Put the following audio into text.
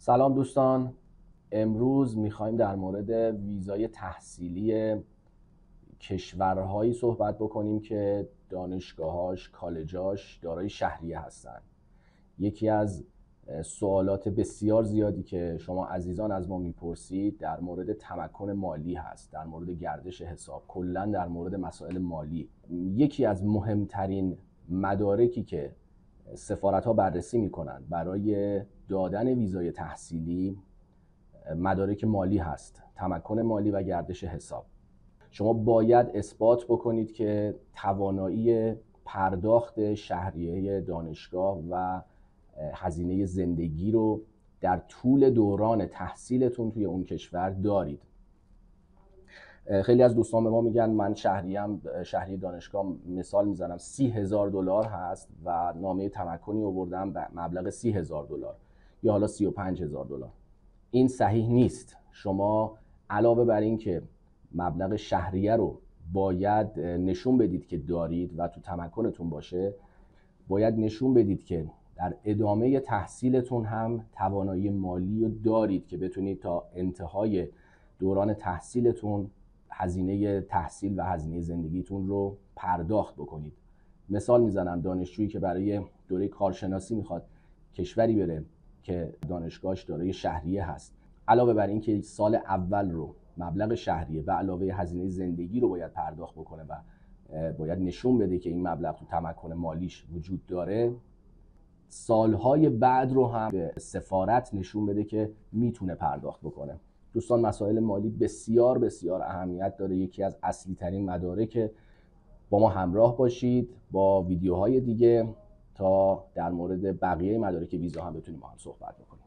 سلام دوستان. امروز میخوایم در مورد ویزای تحصیلی کشورهایی صحبت بکنیم که دانشگاهاش، کالجاش دارای شهریه هستن. یکی از سوالات بسیار زیادی که شما عزیزان از ما میپرسید در مورد تمکن مالی هست، در مورد گردش حساب، کلا در مورد مسائل مالی. یکی از مهمترین مدارکی که سفارت‌ها بررسی میکنن برای دادن ویزای تحصیلی مدارک مالی هست، تمکن مالی و گردش حساب. شما باید اثبات بکنید که توانایی پرداخت شهریه دانشگاه و هزینه زندگی رو در طول دوران تحصیلتون توی اون کشور دارید. خیلی از دوستان به ما میگن من شهریه دانشگاه مثال میزنم $30,000 هست و نامه تمکنی آوردم به مبلغ $30,000 یا حالا $35,000. این صحیح نیست. شما علاوه بر این که مبلغ شهریه رو باید نشون بدید که دارید و تو تمکنتون باشه، باید نشون بدید که در ادامه تحصیلتون هم توانایی مالی رو دارید که بتونید تا انتهای دوران تحصیلتون هزینه تحصیل و هزینه زندگیتون رو پرداخت بکنید. مثال میزنم، دانشجویی که برای دوره کارشناسی میخواد کشوری بره که دانشگاهش دارای شهریه هست، علاوه بر این که سال اول رو مبلغ شهریه و علاوه هزینه زندگی رو باید پرداخت بکنه و باید نشون بده که این مبلغ تو تمکن مالیش وجود داره، سالهای بعد رو هم به سفارت نشون بده که میتونه پرداخت بکنه. دوستان، مسائل مالی بسیار بسیار اهمیت داره. یکی از اصلی ترین مدارک. با ما همراه باشید با ویدیوهای دیگه تا در مورد بقیه مدارک ویزا هم بتونیم با هم صحبت بکنیم.